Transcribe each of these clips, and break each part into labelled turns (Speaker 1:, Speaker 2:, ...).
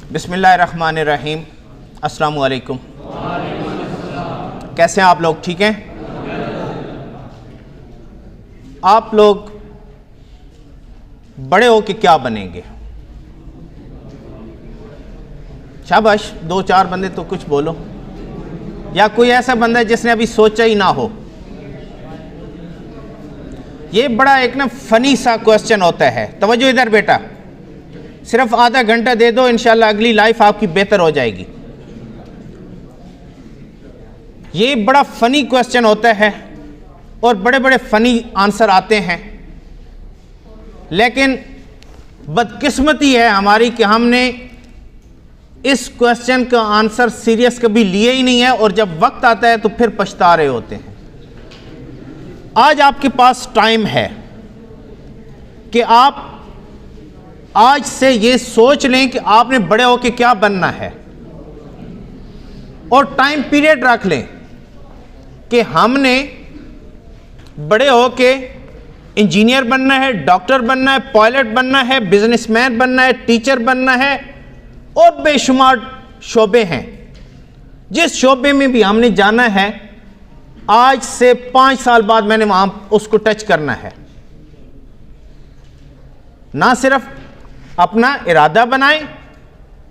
Speaker 1: بسم اللہ الرحمن الرحیم۔ السلام علیکم۔ کیسے ہیں آپ لوگ؟ ٹھیک ہیں؟ آپ لوگ بڑے ہو کے کیا بنیں گے؟ شاباش، 2-4 بندے تو کچھ بولو، یا کوئی ایسا بندہ ہے جس نے ابھی سوچا ہی نہ ہو۔ یہ بڑا ایک فنی سا کوسچن ہوتا ہے۔ توجہ ادھر بیٹا، صرف آدھا گھنٹہ دے دو، انشاءاللہ اگلی لائف آپ کی بہتر ہو جائے گی۔ یہ بڑا فنی کوسچن ہوتا ہے اور بڑے بڑے فنی آنسر آتے ہیں، لیکن بدقسمتی ہے ہماری کہ ہم نے اس کوسچن کا آنسر سیریس کبھی لیے ہی نہیں ہے، اور جب وقت آتا ہے تو پھر پچھتا رہے ہوتے ہیں۔ آج آپ کے پاس ٹائم ہے کہ آپ آج سے یہ سوچ لیں کہ آپ نے بڑے ہو کے کیا بننا ہے، اور ٹائم پیریڈ رکھ لیں کہ ہم نے بڑے ہو کے انجینئر بننا ہے، ڈاکٹر بننا ہے، پائلٹ بننا ہے، بزنس مین بننا ہے، ٹیچر بننا ہے، اور بے شمار شعبے ہیں۔ جس شعبے میں بھی ہم نے جانا ہے، آج سے 5 سال بعد میں نے وہاں اس کو ٹچ کرنا ہے۔ نہ صرف اپنا ارادہ بنائیں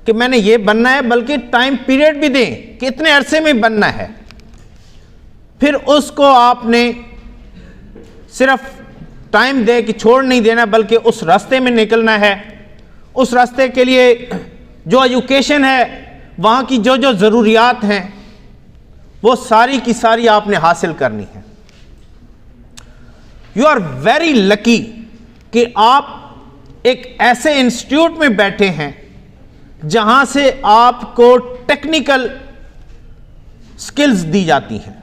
Speaker 1: کہ میں نے یہ بننا ہے، بلکہ ٹائم پیریڈ بھی دیں کہ اتنے عرصے میں بننا ہے۔ پھر اس کو آپ نے صرف ٹائم دے کہ چھوڑ نہیں دینا، بلکہ اس راستے میں نکلنا ہے۔ اس راستے کے لیے جو ایجوکیشن ہے، وہاں کی جو جو ضروریات ہیں، وہ ساری کی ساری آپ نے حاصل کرنی ہے۔ یو آر ویری لکی کہ آپ ایک ایسے انسٹیٹیوٹ میں بیٹھے ہیں جہاں سے آپ کو ٹیکنیکل سکلز دی جاتی ہیں۔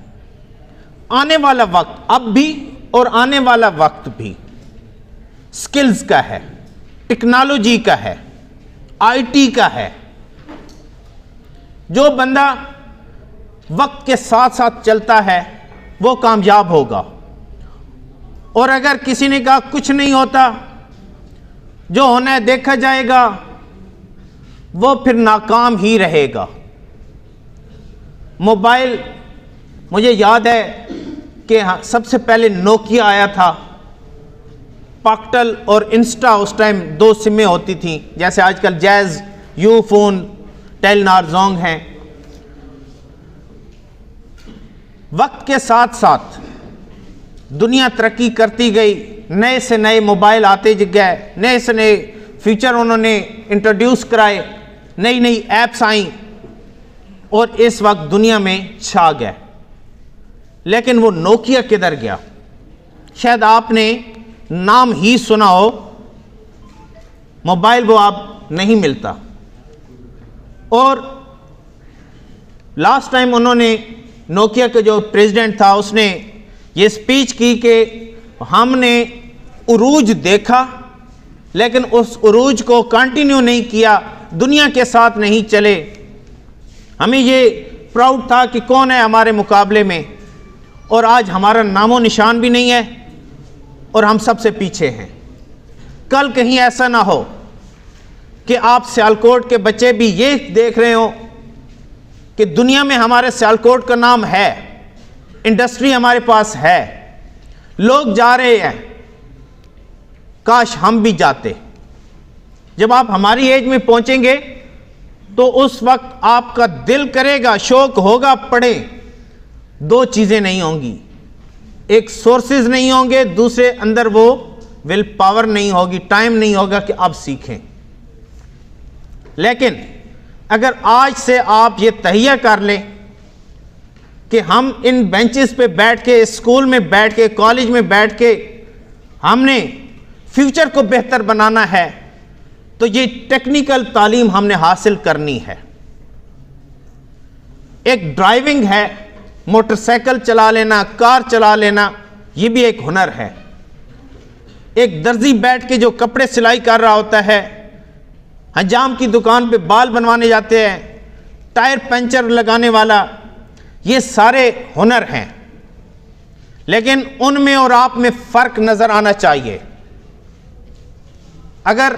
Speaker 1: آنے والا وقت اب بھی اور آنے والا وقت بھی سکلز کا ہے، ٹیکنالوجی کا ہے، آئی ٹی کا ہے۔ جو بندہ وقت کے ساتھ ساتھ چلتا ہے وہ کامیاب ہوگا، اور اگر کسی نے کہا کچھ نہیں ہوتا، جو ہونا ہے دیکھا جائے گا، وہ پھر ناکام ہی رہے گا۔ موبائل، مجھے یاد ہے کہ سب سے پہلے نوکیا آیا تھا، پاکٹل اور انسٹا، اس ٹائم 2 سمیں ہوتی تھیں، جیسے آج کل جیز، یو فون، ٹیل نار زونگ ہیں۔ وقت کے ساتھ ساتھ دنیا ترقی کرتی گئی، نئے سے نئے موبائل آتے گئے، نئے سے نئے فیچر انہوں نے انٹروڈیوس کرائے، نئی نئی ایپس آئیں، اور اس وقت دنیا میں چھا گئے۔ لیکن وہ نوکیا کدھر گیا؟ شاید آپ نے نام ہی سنا ہو، موبائل وہ اب نہیں ملتا۔ اور لاسٹ ٹائم انہوں نے، نوکیا کا جو پریزیڈنٹ تھا، اس نے یہ سپیچ کی کہ ہم نے عروج دیکھا لیکن اس عروج کو کنٹینیو نہیں کیا، دنیا کے ساتھ نہیں چلے۔ ہمیں یہ پراؤڈ تھا کہ کون ہے ہمارے مقابلے میں، اور آج ہمارا نام و نشان بھی نہیں ہے اور ہم سب سے پیچھے ہیں۔ کل کہیں ایسا نہ ہو کہ آپ سیالکوٹ کے بچے بھی یہ دیکھ رہے ہوں کہ دنیا میں ہمارے سیالکوٹ کا نام ہے، انڈسٹری ہمارے پاس ہے، لوگ جا رہے ہیں، کاش ہم بھی جاتے۔ جب آپ ہماری ایج میں پہنچیں گے تو اس وقت آپ کا دل کرے گا، شوق ہوگا پڑھیں۔ 2 چیزیں نہیں ہوں گی، ایک سورسز نہیں ہوں گے، دوسرے اندر وہ ول پاور نہیں ہوگی، ٹائم نہیں ہوگا کہ اب سیکھیں۔ لیکن اگر آج سے آپ یہ تہیہ کر لیں کہ ہم ان بینچز پہ بیٹھ کے، اسکول میں بیٹھ کے، کالج میں بیٹھ کے ہم نے فیوچر کو بہتر بنانا ہے، تو یہ ٹیکنیکل تعلیم ہم نے حاصل کرنی ہے۔ ایک ڈرائیونگ ہے، موٹر سائیکل چلا لینا، کار چلا لینا، یہ بھی ایک ہنر ہے۔ ایک درزی بیٹھ کے جو کپڑے سلائی کر رہا ہوتا ہے، حجام کی دکان پہ بال بنوانے جاتے ہیں، ٹائر پنچر لگانے والا، یہ سارے ہنر ہیں، لیکن ان میں اور آپ میں فرق نظر آنا چاہیے۔ اگر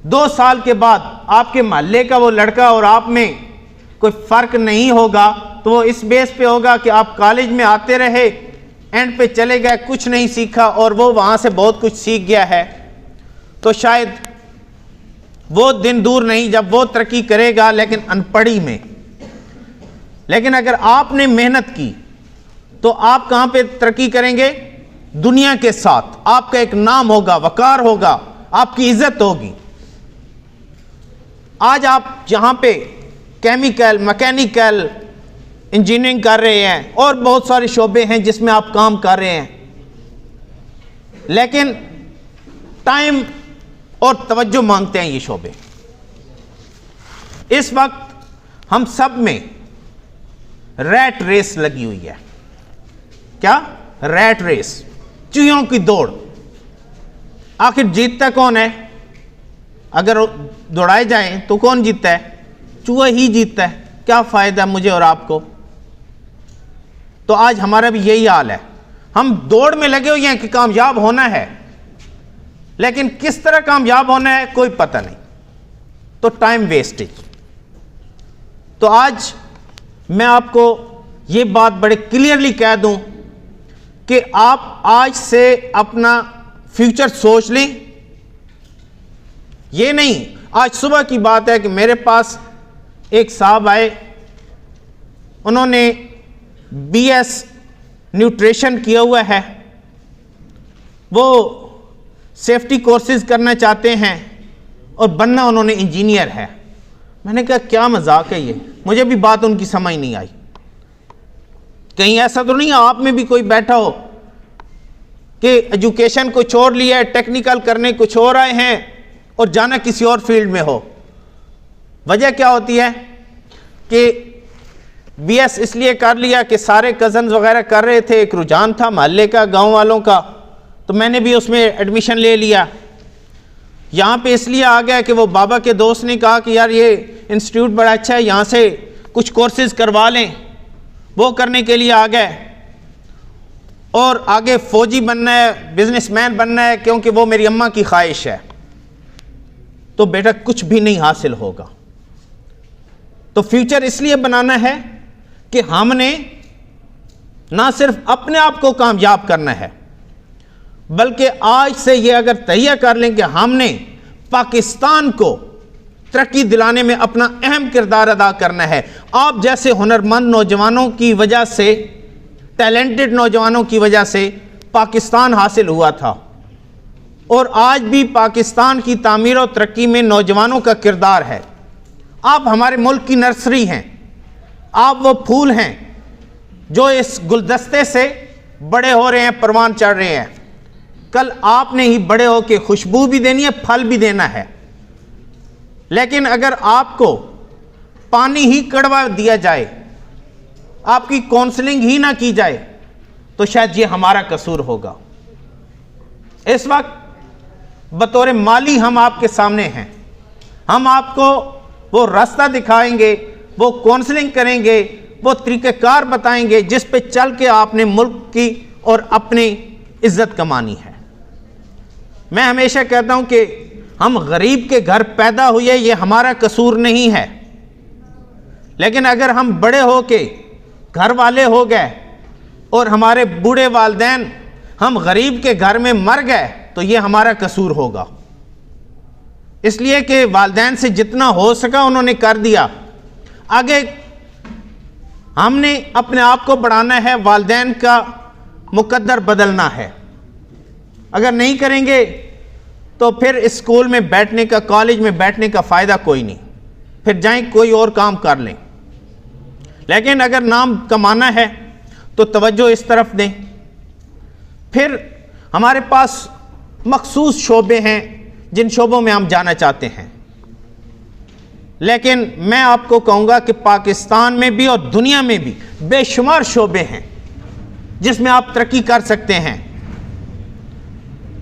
Speaker 1: 2 سال کے بعد آپ کے محلے کا وہ لڑکا اور آپ میں کوئی فرق نہیں ہوگا تو وہ اس بیس پہ ہوگا کہ آپ کالج میں آتے رہے، اینڈ پہ چلے گئے، کچھ نہیں سیکھا، اور وہ وہاں سے بہت کچھ سیکھ گیا ہے، تو شاید وہ دن دور نہیں جب وہ ترقی کرے گا لیکن ان پڑھی میں۔ لیکن اگر آپ نے محنت کی تو آپ کہاں پہ ترقی کریں گے؟ دنیا کے ساتھ آپ کا ایک نام ہوگا، وقار ہوگا، آپ کی عزت ہوگی۔ آج آپ جہاں پہ کیمیکل، مکینیکل انجینئرنگ کر رہے ہیں اور بہت سارے شعبے ہیں جس میں آپ کام کر رہے ہیں، لیکن ٹائم اور توجہ مانگتے ہیں یہ شعبے۔ اس وقت ہم سب میں ریٹ ریس لگی ہوئی ہے۔ کیا؟ ریٹ ریس، چوہوں کی دوڑ۔ آخر جیتتا کون ہے؟ اگر دوڑائے جائیں تو کون جیتتا ہے؟ چوہا ہی جیتتا ہے۔ کیا فائدہ مجھے اور آپ کو؟ تو آج ہمارا بھی یہی حال ہے، ہم دوڑ میں لگے ہوئے ہیں کہ کامیاب ہونا ہے، لیکن کس طرح کامیاب ہونا ہے کوئی پتہ نہیں، تو ٹائم ویسٹیج۔ تو آج میں آپ کو یہ بات بڑے کلیئرلی کہہ دوں کہ آپ آج سے اپنا فیوچر سوچ لیں۔ یہ نہیں، آج صبح کی بات ہے کہ میرے پاس ایک صاحب آئے، انہوں نے بی ایس نیوٹریشن کیا ہوا ہے، وہ سیفٹی کورسز کرنا چاہتے ہیں اور بننا انہوں نے انجینئر ہے۔ میں نے کہا کیا مذاق ہے یہ؟ مجھے بھی بات ان کی سمجھ نہیں آئی۔ کہیں ایسا تو نہیں آپ میں بھی کوئی بیٹھا ہو کہ ایجوکیشن کو چھوڑ لیا ہے، ٹیکنیکل کرنے کچھ اور آئے ہیں اور جانا کسی اور فیلڈ میں ہو؟ وجہ کیا ہوتی ہے کہ بی ایس اس لیے کر لیا کہ سارے کزنز وغیرہ کر رہے تھے، ایک رجحان تھا محلے کا، گاؤں والوں کا، تو میں نے بھی اس میں ایڈمیشن لے لیا۔ یہاں پہ اس لیے آ گیا کہ وہ بابا کے دوست نے کہا کہ یار یہ انسٹیٹیوٹ بڑا اچھا ہے، یہاں سے کچھ کورسز کروا لیں، وہ کرنے کے لیے آ گئے، اور آگے فوجی بننا ہے، بزنس مین بننا ہے، کیونکہ وہ میری اماں کی خواہش ہے۔ تو بیٹا کچھ بھی نہیں حاصل ہوگا۔ تو فیوچر اس لیے بنانا ہے کہ ہم نے نہ صرف اپنے آپ کو کامیاب کرنا ہے، بلکہ آج سے یہ اگر تہیہ کر لیں کہ ہم نے پاکستان کو ترقی دلانے میں اپنا اہم کردار ادا کرنا ہے۔ آپ جیسے ہنرمند نوجوانوں کی وجہ سے، ٹیلنٹڈ نوجوانوں کی وجہ سے پاکستان حاصل ہوا تھا، اور آج بھی پاکستان کی تعمیر و ترقی میں نوجوانوں کا کردار ہے۔ آپ ہمارے ملک کی نرسری ہیں، آپ وہ پھول ہیں جو اس گلدستے سے بڑے ہو رہے ہیں، پروان چڑھ رہے ہیں۔ کل آپ نے ہی بڑے ہو کے خوشبو بھی دینی ہے، پھل بھی دینا ہے۔ لیکن اگر آپ کو پانی ہی کڑوا دیا جائے، آپ کی کونسلنگ ہی نہ کی جائے، تو شاید یہ ہمارا قصور ہوگا۔ اس وقت بطور مالی ہم آپ کے سامنے ہیں، ہم آپ کو وہ راستہ دکھائیں گے، وہ کونسلنگ کریں گے، وہ طریقہ کار بتائیں گے جس پہ چل کے آپ نے ملک کی اور اپنی عزت کمانی ہے۔ میں ہمیشہ کہتا ہوں کہ ہم غریب کے گھر پیدا ہوئے، یہ ہمارا قصور نہیں ہے، لیکن اگر ہم بڑے ہو کے گھر والے ہو گئے اور ہمارے بوڑھے والدین ہم غریب کے گھر میں مر گئے تو یہ ہمارا قصور ہوگا، اس لیے کہ والدین سے جتنا ہو سکا انہوں نے کر دیا۔ آگے ہم نے اپنے آپ کو بڑھانا ہے، والدین کا مقدر بدلنا ہے۔ اگر نہیں کریں گے تو پھر اسکول میں بیٹھنے کا، کالج میں بیٹھنے کا فائدہ کوئی نہیں، پھر جائیں کوئی اور کام کر لیں۔ لیکن اگر نام کمانا ہے تو توجہ اس طرف دیں۔ پھر ہمارے پاس مخصوص شعبے ہیں جن شعبوں میں ہم جانا چاہتے ہیں، لیکن میں آپ کو کہوں گا کہ پاکستان میں بھی اور دنیا میں بھی بے شمار شعبے ہیں جس میں آپ ترقی کر سکتے ہیں۔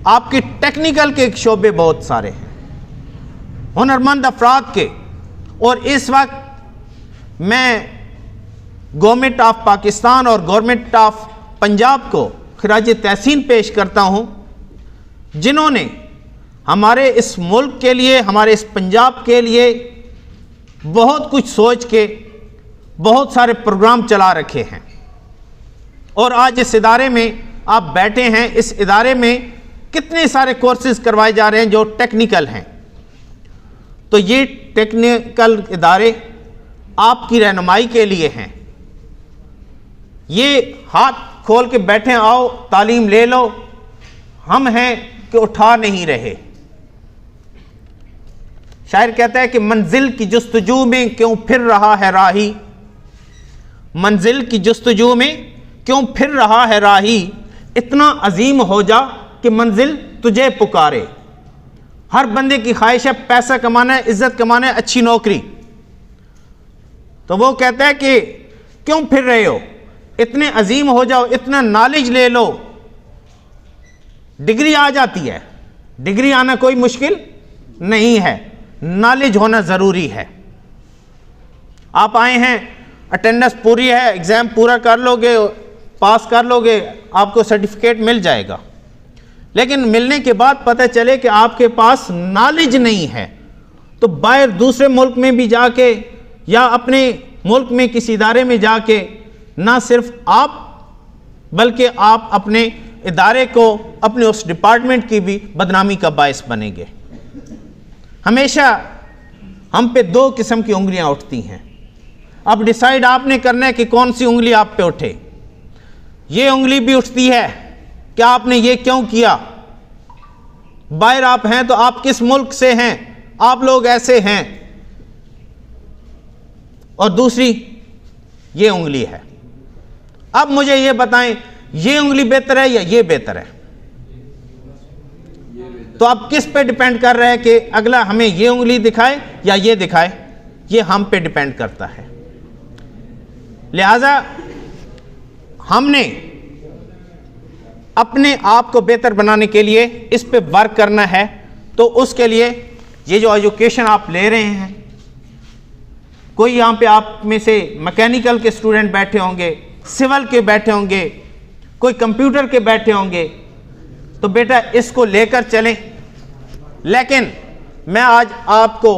Speaker 1: آپ کے ٹیکنیکل کے شعبے بہت سارے ہیں، ہنرمند افراد کے، اور اس وقت میں گورنمنٹ آف پاکستان اور گورنمنٹ آف پنجاب کو خراج تحسین پیش کرتا ہوں، جنہوں نے ہمارے اس ملک کے لیے, ہمارے اس پنجاب کے لیے بہت کچھ سوچ کے بہت سارے پروگرام چلا رکھے ہیں, اور آج اس ادارے میں آپ بیٹھے ہیں, اس ادارے میں کتنے سارے کورسز کروائے جا رہے ہیں جو ٹیکنیکل ہیں. تو یہ ٹیکنیکل ادارے آپ کی رہنمائی کے لیے ہیں. یہ ہاتھ کھول کے بیٹھے, آؤ تعلیم لے لو, ہم ہیں کہ اٹھا نہیں رہے. شاعر کہتا ہے کہ منزل کی جستجو میں کیوں پھر رہا ہے راہی, منزل کی جستجو میں کیوں پھر رہا ہے راہی, اتنا عظیم ہو جا کہ منزل تجھے پکارے. ہر بندے کی خواہش ہے پیسہ کمانا ہے, عزت کمانا ہے, اچھی نوکری. تو وہ کہتا ہے کہ کیوں پھر رہے ہو, اتنے عظیم ہو جاؤ, اتنا نالج لے لو. ڈگری آ جاتی ہے, ڈگری آنا کوئی مشکل نہیں ہے, نالج ہونا ضروری ہے. آپ آئے ہیں, اٹینڈنس پوری ہے, ایگزام پورا کر لو گے, پاس کر لو گے, آپ کو سرٹیفکیٹ مل جائے گا. لیکن ملنے کے بعد پتہ چلے کہ آپ کے پاس نالج نہیں ہے, تو باہر دوسرے ملک میں بھی جا کے یا اپنے ملک میں کسی ادارے میں جا کے نہ صرف آپ بلکہ آپ اپنے ادارے کو, اپنے اس ڈپارٹمنٹ کی بھی بدنامی کا باعث بنیں گے. ہمیشہ ہم پہ دو قسم کی انگلیاں اٹھتی ہیں. اب ڈیسائیڈ آپ نے کرنا ہے کہ کون سی انگلی آپ پہ اٹھے. یہ انگلی بھی اٹھتی ہے کہ آپ نے یہ کیوں کیا, باہر آپ ہیں تو آپ کس ملک سے ہیں, آپ لوگ ایسے ہیں. اور دوسری یہ انگلی ہے. اب مجھے یہ بتائیں, یہ انگلی بہتر ہے یا یہ بہتر ہے؟ تو اب کس پہ ڈیپینڈ کر رہا ہے کہ اگلا ہمیں یہ انگلی دکھائے یا یہ دکھائے؟ یہ ہم پہ ڈیپینڈ کرتا ہے. لہذا ہم نے اپنے آپ کو بہتر بنانے کے لیے اس پہ ورک کرنا ہے. تو اس کے لیے یہ جو ایجوکیشن آپ لے رہے ہیں, کوئی یہاں پہ آپ میں سے میکینیکل کے اسٹوڈنٹ بیٹھے ہوں گے, سول کے بیٹھے ہوں گے, کوئی کمپیوٹر کے بیٹھے ہوں گے, تو بیٹا اس کو لے کر چلیں. لیکن میں آج آپ کو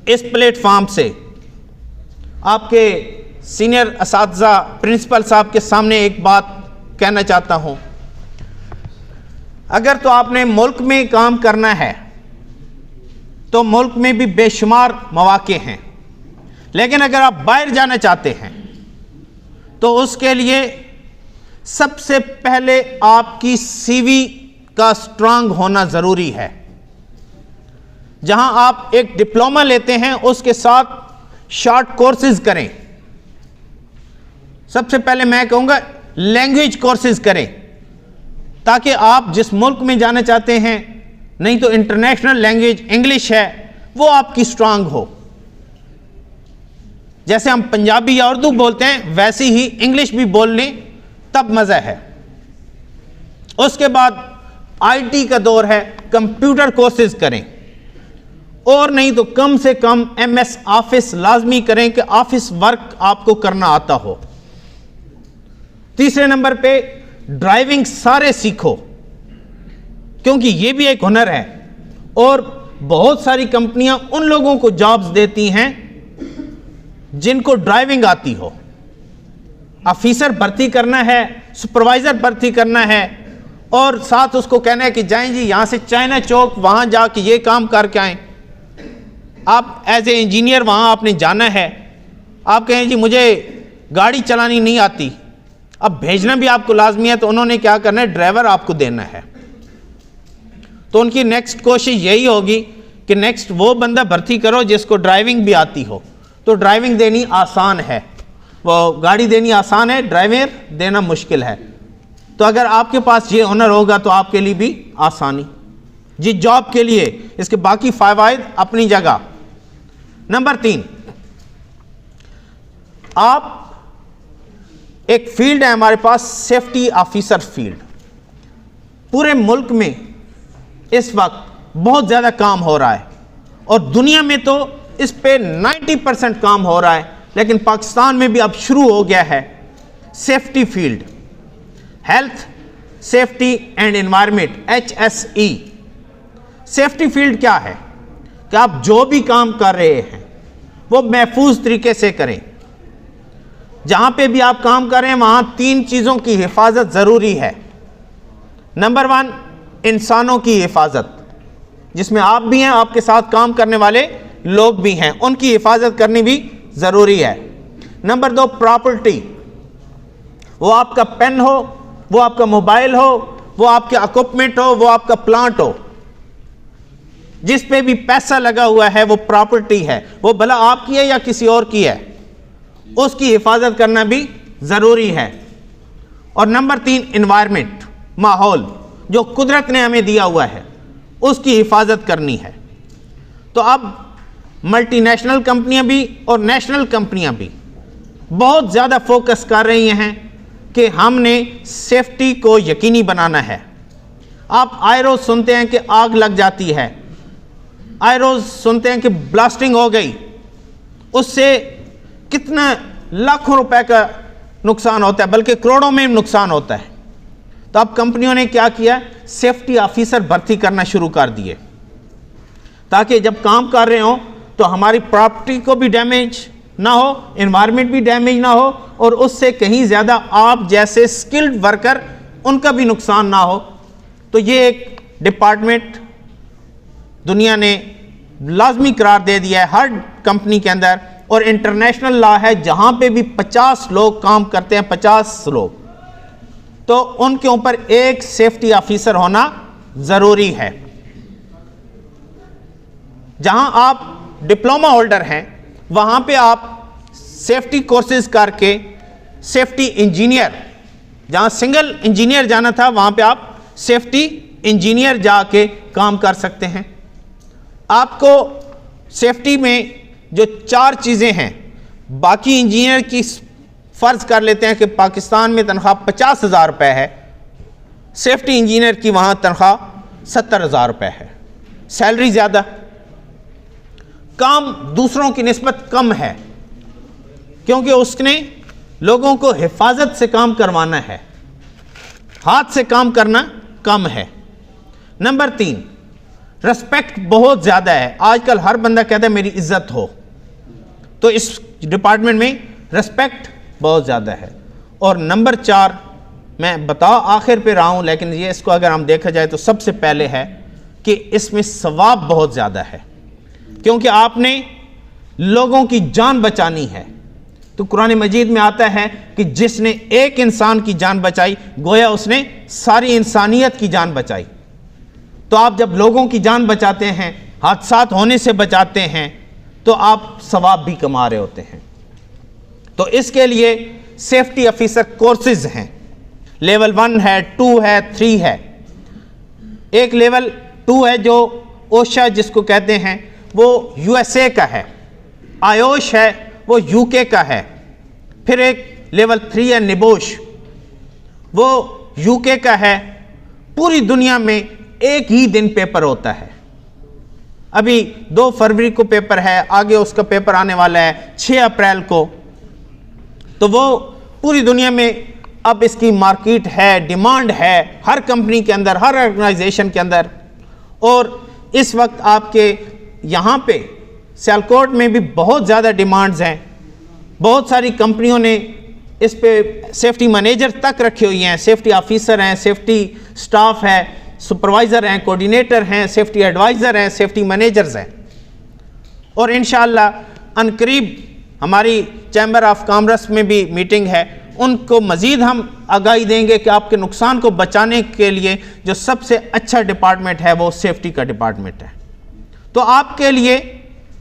Speaker 1: اس پلیٹ فارم سے آپ کے سینئر اساتذہ پرنسپل صاحب کے سامنے ایک بات کہنا چاہتا ہوں. اگر تو آپ نے ملک میں کام کرنا ہے تو ملک میں بھی بے شمار مواقع ہیں, لیکن اگر آپ باہر جانا چاہتے ہیں تو اس کے لیے سب سے پہلے آپ کی سی وی کا سٹرانگ ہونا ضروری ہے. جہاں آپ ایک ڈپلومہ لیتے ہیں اس کے ساتھ شارٹ کورسز کریں. سب سے پہلے میں کہوں گا لینگویج کورسز کریں, تاکہ آپ جس ملک میں جانا چاہتے ہیں, نہیں تو انٹرنیشنل لینگویج انگلش ہے, وہ آپ کی سٹرانگ ہو. جیسے ہم پنجابی یا اردو بولتے ہیں ویسی ہی انگلش بھی بول لیں, تب مزہ ہے. اس کے بعد آئی ٹی کا دور ہے, کمپیوٹر کورسز کریں, اور نہیں تو کم سے کم ایم ایس آفس لازمی کریں کہ آفس ورک آپ کو کرنا آتا ہو. تیسرے نمبر پہ ڈرائیونگ سارے سیکھو, کیونکہ یہ بھی ایک ہنر ہے, اور بہت ساری کمپنیاں ان لوگوں کو جابز دیتی ہیں جن کو ڈرائیونگ آتی ہو. آفیسر بھرتی کرنا ہے, سپروائزر بھرتی کرنا ہے, اور ساتھ اس کو کہنا ہے کہ جائیں جی یہاں سے چائنا چوک وہاں جا کے یہ کام کر کے آئیں. آپ ایز اے انجینئر وہاں آپ نے جانا ہے, آپ کہیں جی مجھے گاڑی چلانی نہیں آتی, اب بھیجنا بھی آپ کو لازمی ہے, تو انہوں نے کیا کرنا ہے, ڈرائیور آپ کو دینا ہے. تو ان کی نیکسٹ کوشش یہی ہوگی کہ نیکسٹ وہ بندہ بھرتی کرو جس کو ڈرائیونگ بھی آتی ہو. تو ڈرائیونگ دینی آسان ہے, وہ گاڑی دینی آسان ہے, ڈرائیور دینا مشکل ہے. تو اگر آپ کے پاس یہ ہنر ہوگا تو آپ کے لیے بھی آسانی. جی جاب کے لیے اس کے باقی فوائد اپنی جگہ. نمبر 3, آپ ایک فیلڈ ہے ہمارے پاس سیفٹی آفیسر فیلڈ. پورے ملک میں اس وقت بہت زیادہ کام ہو رہا ہے, اور دنیا میں تو اس پہ 90% کام ہو رہا ہے, لیکن پاکستان میں بھی اب شروع ہو گیا ہے safety field, health safety and environment HSE. Safety field کیا ہے کہ آپ جو بھی کام کر رہے ہیں وہ محفوظ طریقے سے کریں. جہاں پہ بھی آپ کام کر رہے ہیں وہاں 3 چیزوں کی حفاظت ضروری ہے. نمبر 1 انسانوں کی حفاظت، جس میں آپ بھی ہیں، آپ کے ساتھ کام کرنے والے لوگ بھی ہیں، ان کی حفاظت کرنی بھی ضروری ہے. نمبر 2 پراپرٹی، وہ آپ کا پین ہو، وہ آپ کا موبائل ہو، وہ آپ کے اکوپمنٹ ہو، وہ آپ کا پلانٹ ہو، جس پہ بھی پیسہ لگا ہوا ہے وہ پراپرٹی ہے، وہ بھلا آپ کی ہے یا کسی اور کی ہے، اس کی حفاظت کرنا بھی ضروری ہے. اور نمبر 3 انوائرمنٹ، ماحول جو قدرت نے ہمیں دیا ہوا ہے اس کی حفاظت کرنی ہے. تو اب ملٹی نیشنل کمپنیاں بھی اور نیشنل کمپنیاں بھی بہت زیادہ فوکس کر رہی ہیں کہ ہم نے سیفٹی کو یقینی بنانا ہے. آپ آئے روز سنتے ہیں کہ آگ لگ جاتی ہے، آئے روز سنتے ہیں کہ بلاسٹنگ ہو گئی، اس سے کتنا لاکھوں روپے کا نقصان ہوتا ہے، بلکہ کروڑوں میں نقصان ہوتا ہے. تو اب کمپنیوں نے کیا کیا، سیفٹی آفیسر بھرتی کرنا شروع کر دیے تاکہ جب کام کر رہے ہوں تو ہماری پراپرٹی کو بھی ڈیمیج نہ ہو، انوائرمنٹ بھی ڈیمیج نہ ہو، اور اس سے کہیں زیادہ آپ جیسے سکلڈ ورکر ان کا بھی نقصان نہ ہو. تو یہ ایک ڈپارٹمنٹ دنیا نے لازمی قرار دے دیا ہے ہر کمپنی کے اندر، اور انٹرنیشنل لا ہے جہاں پہ بھی 50 لوگ کام کرتے ہیں، 50 لوگ، تو ان کے اوپر ایک سیفٹی آفیسر ہونا ضروری ہے. جہاں آپ ڈپلومہ ہولڈر ہیں وہاں پہ آپ سیفٹی کورسز کر کے سیفٹی انجینئر، جہاں سنگل انجینئر جانا تھا وہاں پہ آپ سیفٹی انجینئر جا کے کام کر سکتے ہیں. آپ کو سیفٹی میں جو 4 چیزیں ہیں، باقی انجینئر کی فرض کر لیتے ہیں کہ پاکستان میں تنخواہ 50,000 روپے ہے، سیفٹی انجینئر کی وہاں تنخواہ 70,000 روپے ہے. سیلری زیادہ، کام دوسروں کی نسبت کم ہے، کیونکہ اس نے لوگوں کو حفاظت سے کام کروانا ہے، ہاتھ سے کام کرنا کم ہے. نمبر 3 رسپیکٹ بہت زیادہ ہے. آج کل ہر بندہ کہتا ہے میری عزت ہو، تو اس ڈپارٹمنٹ میں رسپیکٹ بہت زیادہ ہے. اور نمبر 4 میں بتا آخر پہ رہا ہوں، لیکن یہ اس کو اگر ہم دیکھا جائے تو سب سے پہلے ہے کہ اس میں ثواب بہت زیادہ ہے، کیونکہ آپ نے لوگوں کی جان بچانی ہے. تو قرآن مجید میں آتا ہے کہ جس نے ایک انسان کی جان بچائی گویا اس نے ساری انسانیت کی جان بچائی. تو آپ جب لوگوں کی جان بچاتے ہیں، حادثات ہونے سے بچاتے ہیں، تو آپ ثواب بھی کما رہے ہوتے ہیں. تو اس کے لیے سیفٹی آفیسر کورسز ہیں، لیول 1 ہے، 2 ہے، 3 ہے. ایک لیول 2 ہے جو اوشا جس کو کہتے ہیں وہ USA کا ہے، آیوش ہے وہ UK کا ہے. پھر ایک لیول 3 ہے نبوش، وہ UK کا ہے. پوری دنیا میں ایک ہی دن پیپر ہوتا ہے. ابھی 2 فروری کو پیپر ہے، آگے اس کا پیپر آنے والا ہے 6 اپریل کو. تو وہ پوری دنیا میں اب اس کی مارکیٹ ہے، ڈیمانڈ ہے ہر کمپنی کے اندر، ہر آرگنائزیشن کے اندر. اور اس وقت آپ کے یہاں پہ سیالکوٹ میں بھی بہت زیادہ ڈیمانڈز ہیں. بہت ساری کمپنیوں نے اس پہ سیفٹی مینیجر تک رکھے ہوئی ہیں، سیفٹی آفیسر ہیں، سیفٹی سٹاف ہے، سپروائزر ہیں، کوارڈینیٹر ہیں، سیفٹی ایڈوائزر ہیں، سیفٹی مینیجرز ہیں. اور انشاءاللہ عنقریب ہماری چیمبر آف کامرس میں بھی میٹنگ ہے، ان کو مزید ہم آگاہی دیں گے کہ آپ کے نقصان کو بچانے کے لیے جو سب سے اچھا ڈپارٹمنٹ ہے وہ سیفٹی کا ڈپارٹمنٹ ہے. تو آپ کے لیے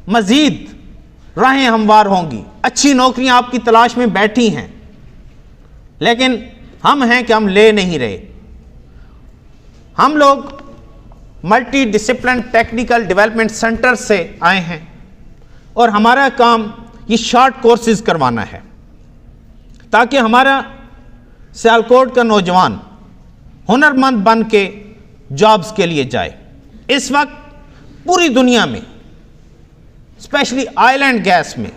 Speaker 1: مزید راہیں ہموار ہوں گی. اچھی نوکریاں آپ کی تلاش میں بیٹھی ہیں، لیکن ہم ہیں کہ ہم لے نہیں رہے. ہم لوگ multi discipline technical development centre سے آئے ہیں، اور ہمارا کام یہ شارٹ کورسز کروانا ہے تاکہ ہمارا سیالکوٹ کا نوجوان ہنرمند بن کے جابز کے لیے جائے. اس وقت پوری دنیا میں اسپیشلی آئل اینڈ گیس میں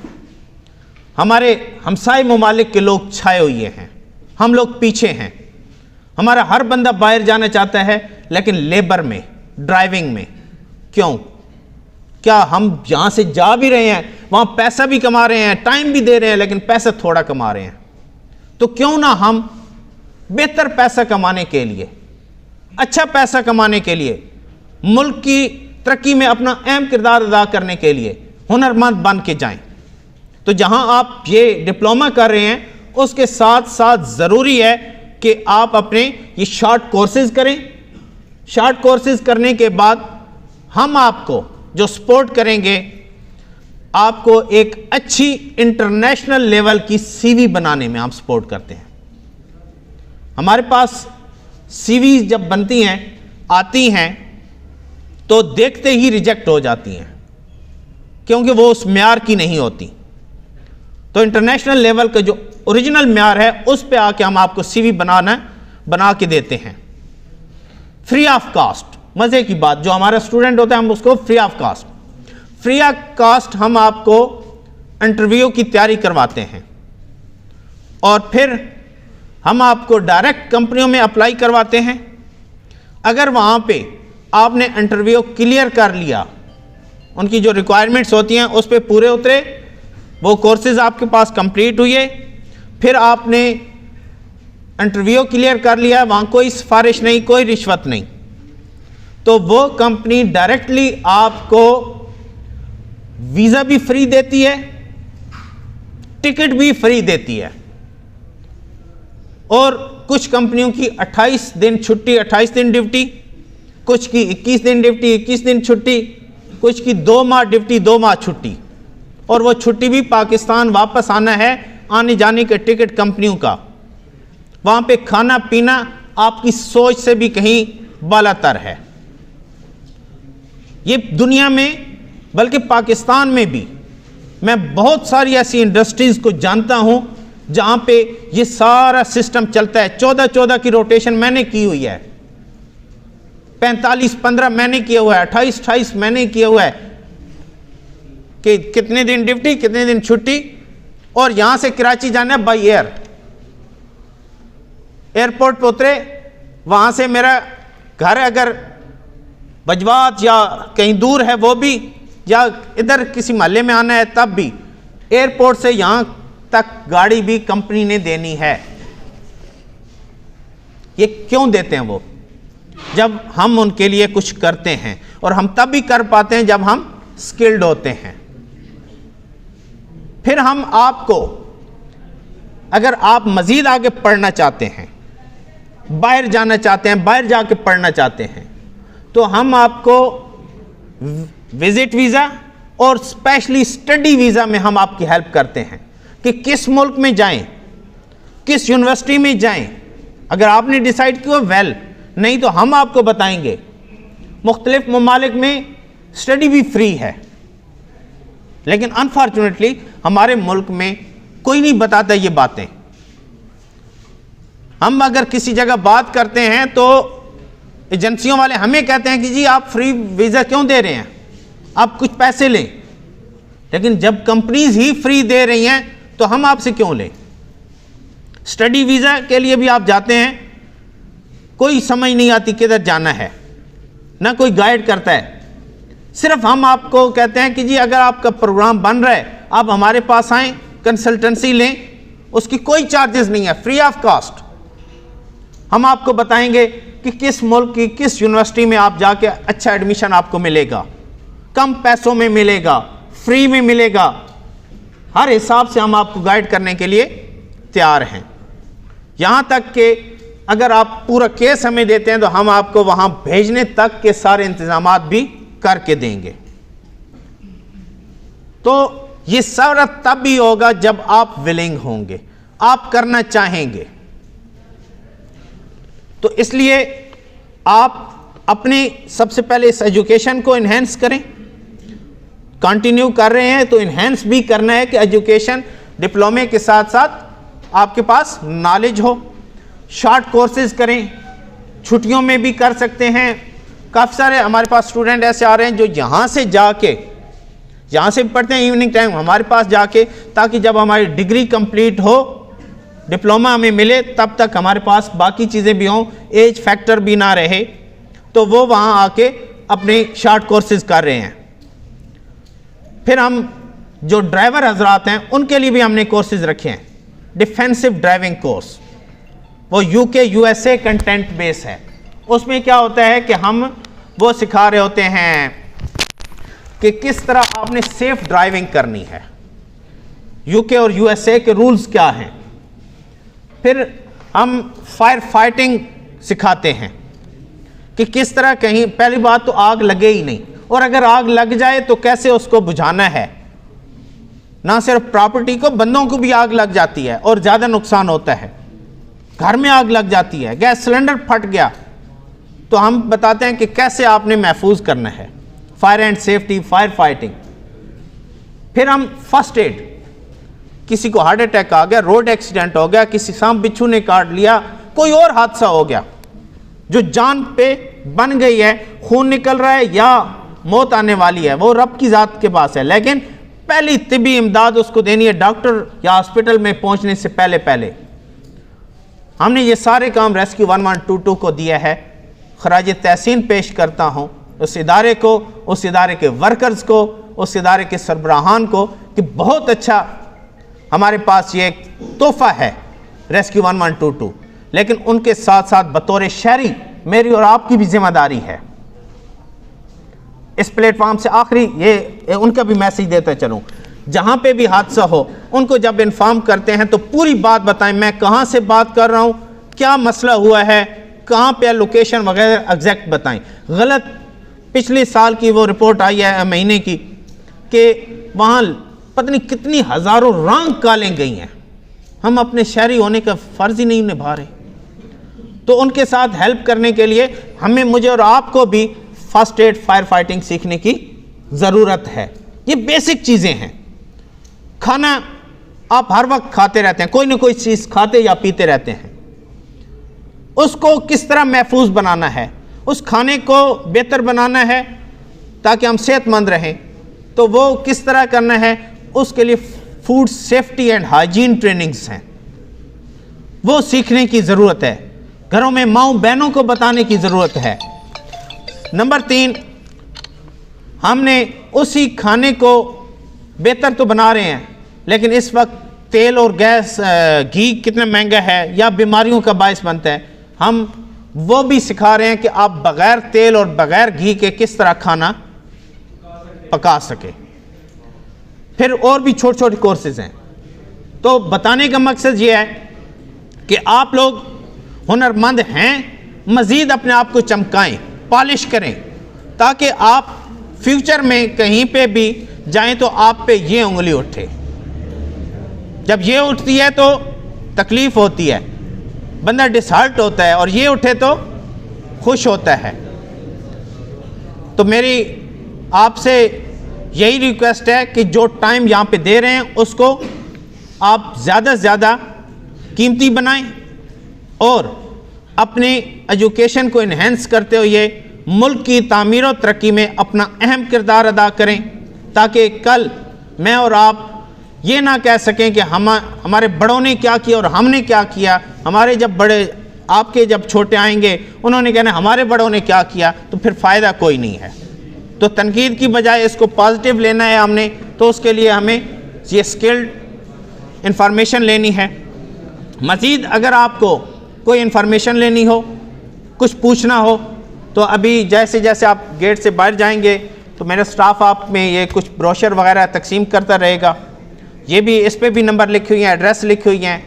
Speaker 1: ہمارے ہمسائے ممالک کے لوگ چھائے ہوئے ہیں، ہم لوگ پیچھے ہیں. ہمارا ہر بندہ باہر جانا چاہتا ہے، لیکن لیبر میں، ڈرائیونگ میں، کیوں؟ کیا ہم یہاں سے جا بھی رہے ہیں، وہاں پیسہ بھی کما رہے ہیں، ٹائم بھی دے رہے ہیں، لیکن پیسہ تھوڑا کما رہے ہیں؟ تو کیوں نہ ہم بہتر پیسہ کمانے کے لیے، اچھا پیسہ کمانے کے لیے، ملک کی ترقی میں اپنا اہم کردار ادا کرنے کے لیے ہنرمند بن کے جائیں؟ تو جہاں آپ یہ ڈپلومہ کر رہے ہیں اس کے ساتھ ساتھ ضروری ہے کہ آپ اپنے یہ شارٹ کورسز کریں. شارٹ کورسز کرنے کے بعد ہم آپ کو جو سپورٹ کریں گے، آپ کو ایک اچھی انٹرنیشنل لیول کی سی وی بنانے میں ہم سپورٹ کرتے ہیں. ہمارے پاس سی وی جب بنتی ہیں، آتی ہیں، تو دیکھتے ہی ریجیکٹ ہو جاتی ہیں کیونکہ وہ اس معیار کی نہیں ہوتی. تو انٹرنیشنل لیول کا جو اوریجنل معیار ہے اس پہ آ کے ہم آپ کو سی وی بنا کے دیتے ہیں فری آف کاسٹ. مزے کی بات، جو ہمارا اسٹوڈنٹ ہوتا ہے ہم اس کو فری آف کاسٹ ہم آپ کو انٹرویو کی تیاری کرواتے ہیں، اور پھر ہم آپ کو ڈائریکٹ کمپنیوں میں اپلائی کرواتے ہیں. اگر وہاں پہ آپ نے انٹرویو کلیئر کر لیا، ان کی جو ریکوائرمنٹس ہوتی ہیں اس پہ پورے اترے، وہ کورسز آپ کے پاس کمپلیٹ ہوئے، پھر آپ نے انٹرویو کلیئر کر لیا، وہاں کوئی سفارش نہیں، کوئی رشوت نہیں، تو وہ کمپنی ڈائریکٹلی آپ کو ویزا بھی فری دیتی ہے، ٹکٹ بھی فری دیتی ہے. اور کچھ کمپنیوں کی 28 دن چھٹی، 28 دن ڈیوٹی، کچھ کی 21 دن ڈیوٹی، 21 دن چھٹی، کچھ کی 2 ماہ ڈیوٹی، 2 ماہ چھٹی. اور وہ چھٹی بھی پاکستان واپس آنا ہے، آنے جانے کے ٹکٹ کمپنیوں کا. وہاں پہ کھانا پینا آپ کی سوچ سے بھی کہیں بالا تر ہے. یہ دنیا میں بلکہ پاکستان میں بھی میں بہت ساری ایسی انڈسٹریز کو جانتا ہوں جہاں پہ یہ سارا سسٹم چلتا ہے. 14 کی روٹیشن میں نے کی ہوئی ہے، 45-15 میں نے کیا ہوا ہے، 28 میں نے کیا ہوا ہے کہ کتنے دن ڈیوٹی، کتنے دن چھٹی. اور یہاں سے کراچی جانا ہے بائی ایئرپورٹ پہ اترے، وہاں سے میرا گھر اگر بجوات یا کہیں دور ہے وہ بھی، یا ادھر کسی محلے میں آنا ہے تب بھی، ایئرپورٹ سے یہاں تک گاڑی بھی کمپنی نے دینی ہے. یہ کیوں دیتے ہیں؟ وہ جب ہم ان کے لیے کچھ کرتے ہیں، اور ہم تب بھی کر پاتے ہیں جب ہم سکلڈ ہوتے ہیں. پھر ہم آپ کو، اگر آپ مزید آگے پڑھنا چاہتے ہیں، باہر جانا چاہتے ہیں، باہر جا کے پڑھنا چاہتے ہیں، تو ہم آپ کو وزٹ ویزا اور اسپیشلی اسٹڈی ویزا میں ہم آپ کی ہیلپ کرتے ہیں کہ کس ملک میں جائیں، کس یونیورسٹی میں جائیں. اگر آپ نے ڈیسائیڈ کیا ویل، نہیں تو ہم آپ کو بتائیں گے. مختلف ممالک میں اسٹڈی بھی فری ہے، لیکن انفارچونیٹلی ہمارے ملک میں کوئی نہیں بتاتا یہ باتیں. ہم اگر کسی جگہ بات کرتے ہیں تو ایجنسیوں والے ہمیں کہتے ہیں کہ جی آپ فری ویزا کیوں دے رہے ہیں، آپ کچھ پیسے لیں. لیکن جب کمپنیز ہی فری دے رہی ہیں تو ہم آپ سے کیوں لیں؟ اسٹڈی ویزا کے لیے بھی آپ جاتے ہیں، کوئی سمجھ نہیں آتی کدھر جانا ہے، نہ کوئی گائیڈ کرتا ہے. صرف ہم آپ کو کہتے ہیں کہ جی اگر آپ کا پروگرام بن رہا ہے آپ ہمارے پاس آئیں، کنسلٹنسی لیں، اس کی کوئی چارجز نہیں ہے، فری آف کاسٹ. ہم آپ کو بتائیں گے کہ کس ملک کی کس یونیورسٹی میں آپ جا کے اچھا ایڈمیشن آپ کو ملے گا، کم پیسوں میں ملے گا، فری میں ملے گا. ہر حساب سے ہم آپ کو گائیڈ کرنے کے لیے تیار ہیں. یہاں تک کہ اگر آپ پورا کیس ہمیں دیتے ہیں تو ہم آپ کو وہاں بھیجنے تک کے سارے انتظامات بھی کر کے دیں گے. تو یہ سارا تب بھی ہوگا جب آپ ولنگ ہوں گے، آپ کرنا چاہیں گے. تو اس لیے آپ اپنے سب سے پہلے اس ایجوکیشن کو انہینس کریں. کنٹینیو کر رہے ہیں تو انہینس بھی کرنا ہے کہ ایجوکیشن ڈپلومے کے ساتھ ساتھ آپ کے پاس نالج ہو. شارٹ کورسز کریں، چھٹیوں میں بھی کر سکتے ہیں. کافی سارے ہمارے پاس اسٹوڈنٹ ایسے آ رہے ہیں جو یہاں سے جا کے، یہاں سے پڑھتے ہیں ایوننگ ٹائم ہمارے پاس جا کے، تاکہ جب ہماری ڈگری کمپلیٹ ہو، ڈپلومہ ہمیں ملے، تب تک ہمارے پاس باقی چیزیں بھی ہوں، ایج فیکٹر بھی نہ رہے، تو وہ وہاں آ کے اپنے شارٹ کورسز کر رہے ہیں. پھر ہم جو ڈرائیور حضرات ہیں ان کے لیے بھی ہم نے کورسز رکھے ہیں. ڈیفینسو ڈرائیونگ کورس وہ USA کنٹینٹ بیس ہے. اس میں کیا ہوتا ہے کہ ہم وہ سکھا رہے ہوتے ہیں کہ کس طرح آپ نے سیف ڈرائیونگ کرنی ہے. UK اور USA کے رولز کیا ہیں. پھر ہم فائر فائٹنگ سکھاتے ہیں کہ کس طرح کہیں پہلی بات تو آگ لگے ہی نہیں, اور اگر آگ لگ جائے تو کیسے اس کو بجھانا ہے. نہ صرف پراپرٹی کو, بندوں کو بھی آگ لگ جاتی ہے اور زیادہ نقصان ہوتا ہے. گھر میں آگ لگ جاتی ہے, گیس سلنڈر پھٹ گیا, تو ہم بتاتے ہیں کہ کیسے آپ نے محفوظ کرنا ہے. Fire and safety, fire fighting. پھر ہم فرسٹ ایڈ, کسی کو ہارٹ اٹیک آ گیا, روڈ ایکسیڈنٹ ہو گیا, کسی سانپ بچھو نے کاٹ لیا, کوئی اور حادثہ ہو گیا جو جان پہ بن گئی ہے, خون نکل رہا ہے یا موت آنے والی ہے, وہ رب کی ذات کے پاس ہے, لیکن پہلی طبی امداد اس کو دینی ہے ڈاکٹر یا ہاسپٹل میں پہنچنے سے پہلے. ہم نے یہ سارے کام ریسکیو 1122 کو دیا ہے. خراج تحسین پیش کرتا ہوں اس ادارے کو, اس ادارے کے ورکرز کو, اس ادارے کے سربراہان کو کہ بہت اچھا ہمارے پاس یہ ایک تحفہ ہے ریسکیو 1122. لیکن ان کے ساتھ ساتھ بطور شہری میری اور آپ کی بھی ذمہ داری ہے. اس پلیٹ فارم سے آخری یہ ان کا بھی میسیج دیتا چلوں, جہاں پہ بھی حادثہ ہو ان کو جب انفارم کرتے ہیں تو پوری بات بتائیں, میں کہاں سے بات کر رہا ہوں, کیا مسئلہ ہوا ہے, کہاں پہ لوکیشن وغیرہ ایگزیکٹ بتائیں. غلط پچھلے سال کی وہ رپورٹ آئی ہے مہینے کی کہ وہاں پتہ نہیں کتنی ہزاروں رانگ کالیں گئی ہیں. ہم اپنے شہری ہونے کا فرض ہی نہیں نبھا رہے. تو ان کے ساتھ ہیلپ کرنے کے لیے ہمیں, مجھے اور آپ کو بھی فرسٹ ایڈ, فائر فائٹنگ سیکھنے کی ضرورت ہے. یہ بیسک چیزیں ہیں. کھانا آپ ہر وقت کھاتے رہتے ہیں, کوئی نہ کوئی چیز کھاتے یا پیتے رہتے ہیں. اس کو کس طرح محفوظ بنانا ہے, اس کھانے کو بہتر بنانا ہے تاکہ ہم صحت مند رہیں, تو وہ کس طرح کرنا ہے, اس کے لیے food safety and hygiene trainings ہیں, وہ سیکھنے کی ضرورت ہے. گھروں میں ماؤں بہنوں کو بتانے کی ضرورت ہے. نمبر 3, ہم نے اسی کھانے کو بہتر تو بنا رہے ہیں, لیکن اس وقت تیل اور گیس گھی کتنا مہنگا ہے یا بیماریوں کا باعث بنتا ہے. ہم وہ بھی سکھا رہے ہیں کہ آپ بغیر تیل اور بغیر گھی کے کس طرح کھانا پکا سکے. پھر اور بھی چھوٹے چھوٹے کورسز ہیں. تو بتانے کا مقصد یہ ہے کہ آپ لوگ ہنرمند ہیں, مزید اپنے آپ کو چمکائیں, پالش کریں, تاکہ آپ فیوچر میں کہیں پہ بھی جائیں تو آپ پہ یہ انگلی اٹھے. جب یہ اٹھتی ہے تو تکلیف ہوتی ہے, بندہ ڈسہارٹ ہوتا ہے, اور یہ اٹھے تو خوش ہوتا ہے. تو میری آپ سے یہی ریکویسٹ ہے کہ جو ٹائم یہاں پہ دے رہے ہیں اس کو آپ زیادہ سے زیادہ قیمتی بنائیں, اور اپنی ایجوکیشن کو انہینس کرتے ہوئے ملک کی تعمیر و ترقی میں اپنا اہم کردار ادا کریں, تاکہ کل میں اور آپ یہ نہ کہہ سکیں کہ ہمارے بڑوں نے کیا کیا اور ہم نے کیا کیا. ہمارے جب بڑے, آپ کے جب چھوٹے آئیں گے انہوں نے کہنا ہمارے بڑوں نے کیا کیا, تو پھر فائدہ کوئی نہیں ہے. تو تنقید کی بجائے اس کو پازیٹیو لینا ہے ہم نے, تو اس کے لیے ہمیں یہ اسکلڈ انفارمیشن لینی ہے. مزید اگر آپ کو کوئی انفارمیشن لینی ہو, کچھ پوچھنا ہو, تو ابھی جیسے جیسے آپ گیٹ سے باہر جائیں گے تو میرا سٹاف آپ میں یہ کچھ بروشر وغیرہ تقسیم کرتا رہے گا. یہ بھی, اس پہ بھی نمبر لکھی ہوئی ہیں, ایڈریس لکھی ہوئی ہیں.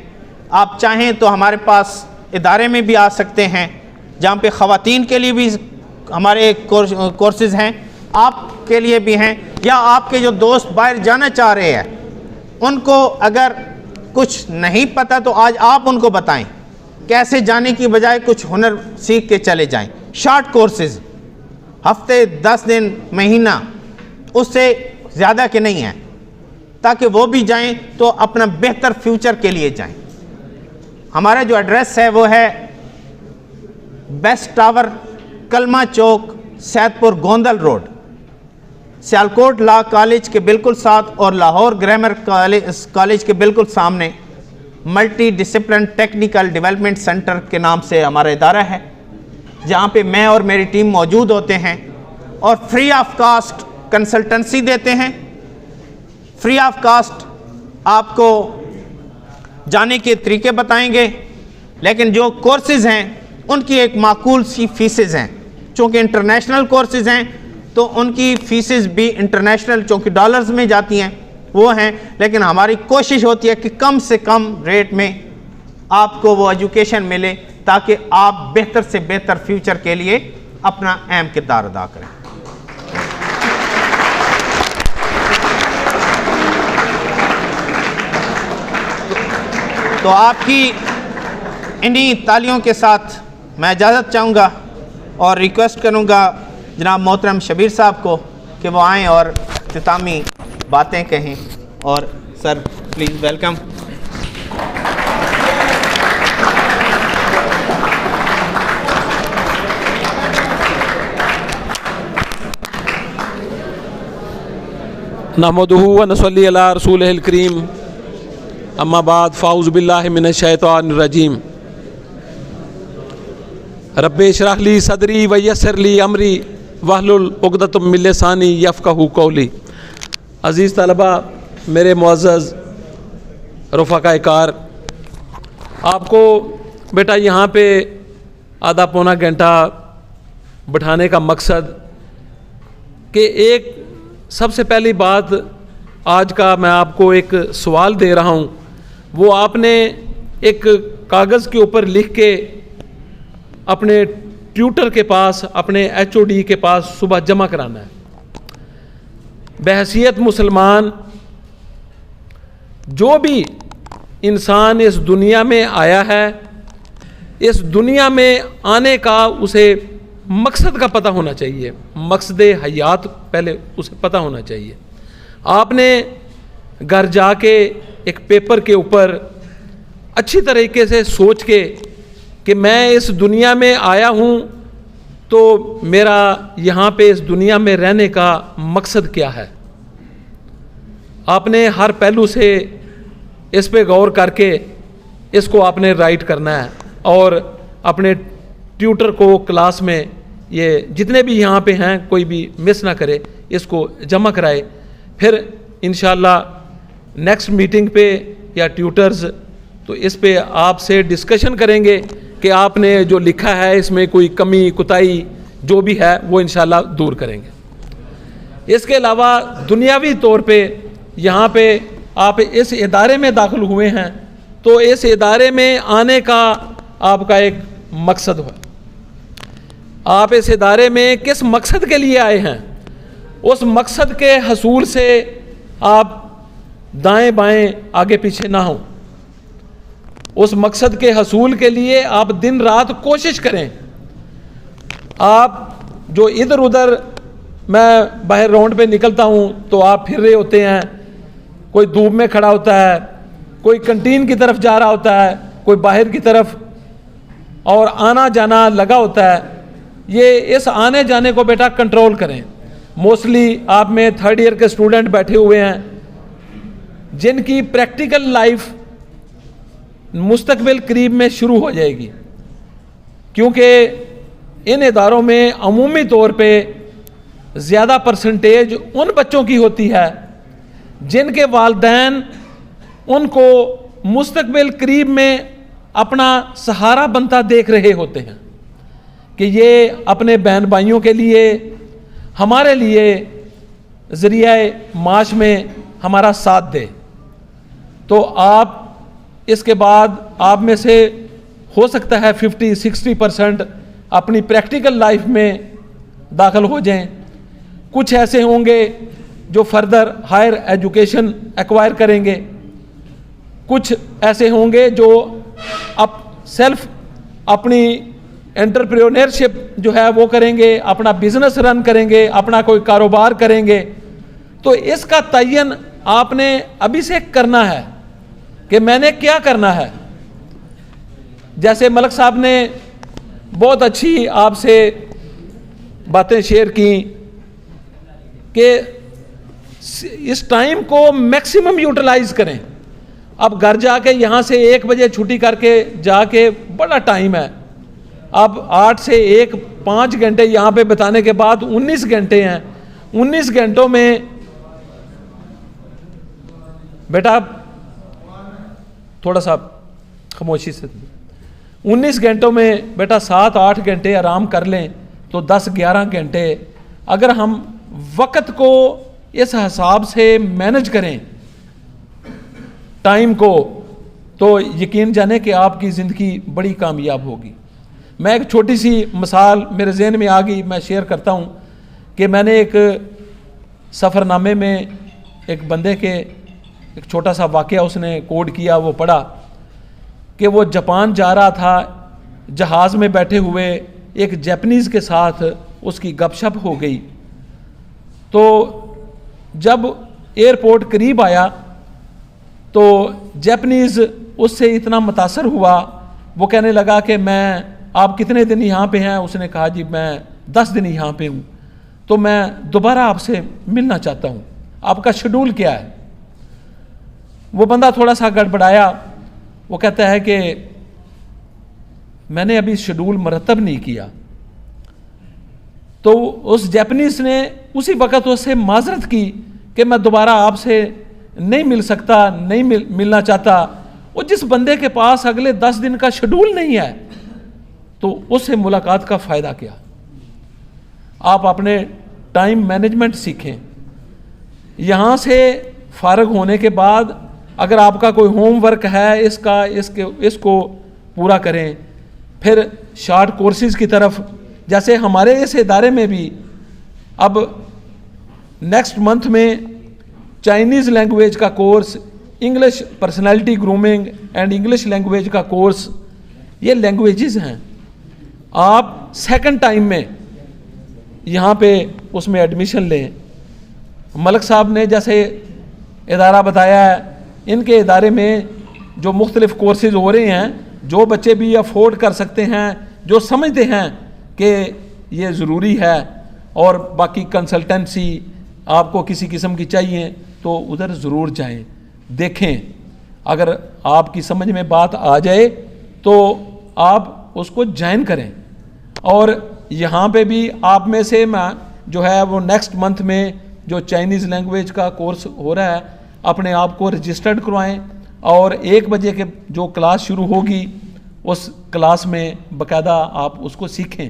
Speaker 1: آپ چاہیں تو ہمارے پاس ادارے میں بھی آ سکتے ہیں, جہاں پہ خواتین کے لیے بھی ہمارے کورسز ہیں, آپ کے لیے بھی ہیں, یا آپ کے جو دوست باہر جانا چاہ رہے ہیں ان کو اگر کچھ نہیں پتہ تو آج آپ ان کو بتائیں, کیسے جانے کی بجائے کچھ ہنر سیکھ کے چلے جائیں. شارٹ کورسز ہفتے, 10 دن, مہینہ, اس سے زیادہ کے نہیں ہیں, تاکہ وہ بھی جائیں تو اپنا بہتر فیوچر کے لیے جائیں. ہمارا جو ایڈریس ہے وہ ہے بیسٹ ٹاور, کلمہ چوک, سید پور Gondal road, Sialkot law college کے بالکل ساتھ, اور لاہور گرامر کالج کے بالکل سامنے multi discipline technical development centre کے نام سے ہمارا ادارہ ہے, جہاں پہ میں اور میری ٹیم موجود ہوتے ہیں. اور فری آف کاسٹ کنسلٹنسی دیتے ہیں. فری آف کاسٹ آپ کو جانے کے طریقے بتائیں گے, لیکن جو کورسز ہیں ان کی ایک معقول سی فیسز ہیں. چونکہ انٹرنیشنل کورسز ہیں تو ان کی فیسز بھی انٹرنیشنل چونکہ ڈالرز میں جاتی ہیں وہ ہیں, لیکن ہماری کوشش ہوتی ہے کہ کم سے کم ریٹ میں آپ کو وہ ایجوکیشن ملے تاکہ آپ بہتر سے بہتر فیوچر کے لیے اپنا اہم کردار ادا کریں. تو آپ کی انہی تالیوں کے ساتھ میں اجازت چاہوں گا اور ریکویسٹ کروں گا جناب محترم شبیر صاحب کو کہ وہ آئیں اور اختتامی باتیں کہیں. اور سر پلیز ویلکم.
Speaker 2: نحمدہ و نصلی علی رسولہ الکریم. اما بعد فاعوذ باللہ من الشیطان الرجیم. رب اشرح لی صدری ویسر لی امری واحلل عقدۃ من لسانی یفقہوا قولی. عزیز طلبہ, میرے معزز رفقائے کار, آپ کو بیٹا یہاں پہ آدھا پونا گھنٹہ بٹھانے کا مقصد کہ ایک سب سے پہلی بات آج کا میں آپ کو ایک سوال دے رہا ہوں, وہ آپ نے ایک کاغذ کے اوپر لکھ کے اپنے ٹیوٹر کے پاس, اپنے ایچ او ڈی کے پاس صبح جمع کرانا ہے. بحیثیت مسلمان جو بھی انسان اس دنیا میں آیا ہے, اس دنیا میں آنے کا اسے مقصد کا پتہ ہونا چاہیے, مقصد حیات پہلے اسے پتہ ہونا چاہیے. آپ نے گھر جا کے ایک پیپر کے اوپر اچھی طریقے سے سوچ کے کہ میں اس دنیا میں آیا ہوں تو میرا یہاں پہ اس دنیا میں رہنے کا مقصد کیا ہے, آپ نے ہر پہلو سے اس پہ غور کر کے اس کو آپ نے رائٹ کرنا ہے اور اپنے ٹیوٹر کو کلاس میں یہ جتنے بھی یہاں پہ ہیں کوئی بھی مس نہ کرے, اس کو جمع کرائے. پھر انشاءاللہ نیکسٹ میٹنگ پہ یا ٹیوٹرز تو اس پہ آپ سے ڈسکشن کریں گے کہ آپ نے جو لکھا ہے اس میں کوئی کمی کوتاہی جو بھی ہے وہ انشاءاللہ دور کریں گے. اس کے علاوہ دنیاوی طور پہ یہاں پہ آپ اس ادارے میں داخل ہوئے ہیں تو اس ادارے میں آنے کا آپ کا ایک مقصد ہو. آپ اس ادارے میں کس مقصد کے لیے آئے ہیں, اس مقصد کے حصول سے آپ دائیں بائیں آگے پیچھے نہ ہوں. اس مقصد کے حصول کے لیے آپ دن رات کوشش کریں. آپ جو ادھر ادھر, میں باہر راؤنڈ پہ نکلتا ہوں تو آپ پھر رہے ہوتے ہیں, کوئی دھوپ میں کھڑا ہوتا ہے, کوئی کنٹین کی طرف جا رہا ہوتا ہے, کوئی باہر کی طرف, اور آنا جانا لگا ہوتا ہے. یہ اس آنے جانے کو بیٹا کنٹرول کریں. موسٹلی آپ میں تھرڈ ایئر کے اسٹوڈنٹ بیٹھے ہوئے ہیں جن کی پریکٹیکل لائف مستقبل قریب میں شروع ہو جائے گی, کیونکہ ان اداروں میں عمومی طور پہ زیادہ پرسنٹیج ان بچوں کی ہوتی ہے جن کے والدین ان کو مستقبل قریب میں اپنا سہارا بنتا دیکھ رہے ہوتے ہیں کہ یہ اپنے بہن بھائیوں کے لیے, ہمارے لیے ذریعہ معاش میں ہمارا ساتھ دے. تو آپ اس کے بعد آپ میں سے ہو سکتا ہے 50-60% اپنی پریکٹیکل لائف میں داخل ہو جائیں. کچھ ایسے ہوں گے جو فردر ہائر ایجوکیشن ایکوائر کریں گے, کچھ ایسے ہوں گے جو سیلف اپنی انٹرپرینورشپ جو ہے وہ کریں گے, اپنا بزنس رن کریں گے, اپنا کوئی کاروبار کریں گے. تو اس کا تعین آپ نے ابھی سے کرنا ہے کہ میں نے کیا کرنا ہے. جیسے ملک صاحب نے بہت اچھی آپ سے باتیں شیئر کی کہ اس ٹائم کو میکسیمم یوٹیلائز کریں. اب گھر جا کے یہاں سے 1 بجے چھٹی کر کے جا کے بڑا ٹائم ہے, اب 8 سے 1 5 گھنٹے یہاں پہ بتانے کے بعد 19 گھنٹے ہیں. 19 گھنٹوں میں بیٹا تھوڑا سا خاموشی سے, 19 گھنٹوں میں بیٹا 7-8 گھنٹے آرام کر لیں تو 10-11 گھنٹے اگر ہم وقت کو اس حساب سے مینج کریں ٹائم کو, تو یقین جانے کہ آپ کی زندگی بڑی کامیاب ہوگی. میں ایک چھوٹی سی مثال میرے ذہن میں آ گئی, میں شیئر کرتا ہوں کہ میں نے ایک سفر نامے میں ایک بندے کے ایک چھوٹا سا واقعہ اس نے کوڈ کیا, وہ پڑھا کہ وہ جاپان جا رہا تھا, جہاز میں بیٹھے ہوئے ایک جیپنیز کے ساتھ اس کی گپ شپ ہو گئی. تو جب ایئرپورٹ قریب آیا تو جیپنیز اس سے اتنا متاثر ہوا, وہ کہنے لگا کہ میں آپ کتنے دن یہاں پہ ہیں؟ اس نے کہا جی میں 10 دن یہاں پہ ہوں, تو میں دوبارہ آپ سے ملنا چاہتا ہوں, آپ کا شیڈول کیا ہے؟ وہ بندہ تھوڑا سا گڑبڑایا, وہ کہتا ہے کہ میں نے ابھی شیڈول مرتب نہیں کیا. تو اس جیپنیز نے اسی وقت اس سے معذرت کی کہ میں دوبارہ آپ سے نہیں مل سکتا, نہیں ملنا چاہتا. وہ جس بندے کے پاس اگلے 10 دن کا شیڈول نہیں ہے تو اس سے ملاقات کا فائدہ کیا؟ آپ اپنے ٹائم مینجمنٹ سیکھیں. یہاں سے فارغ ہونے کے بعد اگر آپ کا کوئی ہوم ورک ہے اس کو پورا کریں. پھر شارٹ کورسز کی طرف, جیسے ہمارے اس ادارے میں بھی اب نیکسٹ منتھ میں چائنیز لینگویج کا course, English personality grooming and English language کا کورس, یہ لینگویجز ہیں. آپ سیکنڈ ٹائم میں یہاں پہ اس میں ایڈمیشن لیں. ملک صاحب نے جیسے ادارہ بتایا ہے, ان کے ادارے میں جو مختلف کورسز ہو رہے ہیں, جو بچے بھی افورڈ کر سکتے ہیں, جو سمجھتے ہیں کہ یہ ضروری ہے, اور باقی کنسلٹنسی آپ کو کسی قسم کی چاہیے تو ادھر ضرور جائیں, دیکھیں. اگر آپ کی سمجھ میں بات آ جائے تو آپ اس کو جوائن کریں. اور یہاں پہ بھی آپ میں سے میں جو ہے وہ نیکسٹ منتھ میں جو چائنیز لینگویج کا کورس ہو رہا ہے اپنے آپ کو رجسٹرڈ کروائیں, اور 1 بجے کے جو کلاس شروع ہوگی اس کلاس میں باقاعدہ آپ اس کو سیکھیں.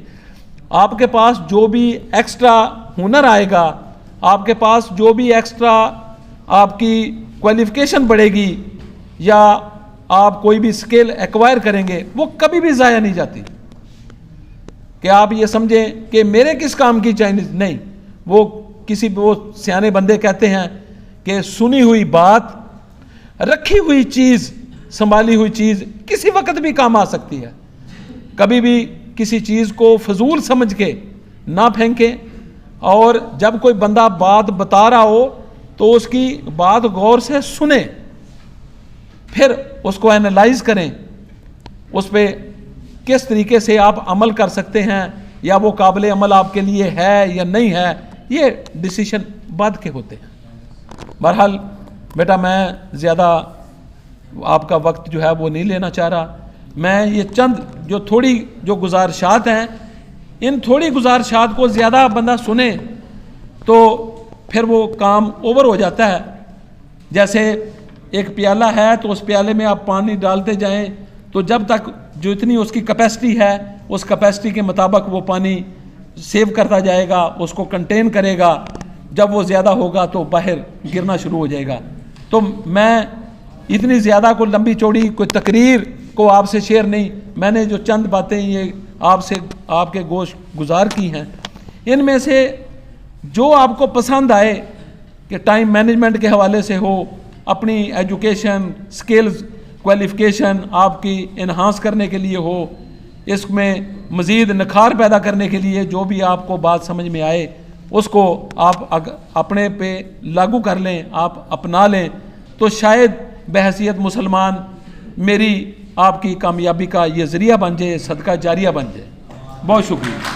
Speaker 2: آپ کے پاس جو بھی ایکسٹرا ہنر آئے گا, آپ کے پاس جو بھی ایکسٹرا آپ کی کوالیفیکیشن بڑھے گی, یا آپ کوئی بھی سکل ایکوائر کریں گے, وہ کبھی بھی ضائع نہیں جاتی. کہ آپ یہ سمجھیں کہ میرے کس کام کی چائنیز نہیں. وہ سیانے بندے کہتے ہیں کہ سنی ہوئی بات, رکھی ہوئی چیز, سنبھالی ہوئی چیز کسی وقت بھی کام آ سکتی ہے. کبھی بھی کسی چیز کو فضول سمجھ کے نہ پھینکیں, اور جب کوئی بندہ بات بتا رہا ہو تو اس کی بات غور سے سنیں, پھر اس کو اینالائز کریں, اس پہ کس طریقے سے آپ عمل کر سکتے ہیں, یا وہ قابل عمل آپ کے لیے ہے یا نہیں ہے, یہ ڈیسیشن بعد کے ہوتے ہیں. بہرحال بیٹا میں زیادہ آپ کا وقت جو ہے وہ نہیں لینا چاہ رہا. میں یہ چند جو گزارشات ہیں, ان تھوڑی گزارشات کو زیادہ بندہ سنے تو پھر وہ کام اوور ہو جاتا ہے. جیسے ایک پیالہ ہے تو اس پیالے میں آپ پانی ڈالتے جائیں, تو جب تک جو اتنی اس کی کیپیسٹی ہے اس کیپیسٹی کے مطابق وہ پانی سیو کرتا جائے گا, اس کو کنٹین کرے گا. جب وہ زیادہ ہوگا تو باہر گرنا شروع ہو جائے گا. تو میں اتنی زیادہ کوئی لمبی چوڑی کوئی تقریر کو آپ سے شیئر نہیں, میں نے جو چند باتیں یہ آپ کے گوش گزار کی ہیں, ان میں سے جو آپ کو پسند آئے کہ ٹائم مینجمنٹ کے حوالے سے ہو, اپنی ایجوکیشن سکلز کوالیفیکیشن آپ کی انہانس کرنے کے لیے ہو, اس میں مزید نکھار پیدا کرنے کے لیے جو بھی آپ کو بات سمجھ میں آئے اس کو آپ اپنے پہ لاگو کر لیں, آپ اپنا لیں, تو شاید بحیثیت مسلمان میری آپ کی کامیابی کا یہ ذریعہ بن جائے, صدقہ جاریہ بن جائے. بہت شکریہ.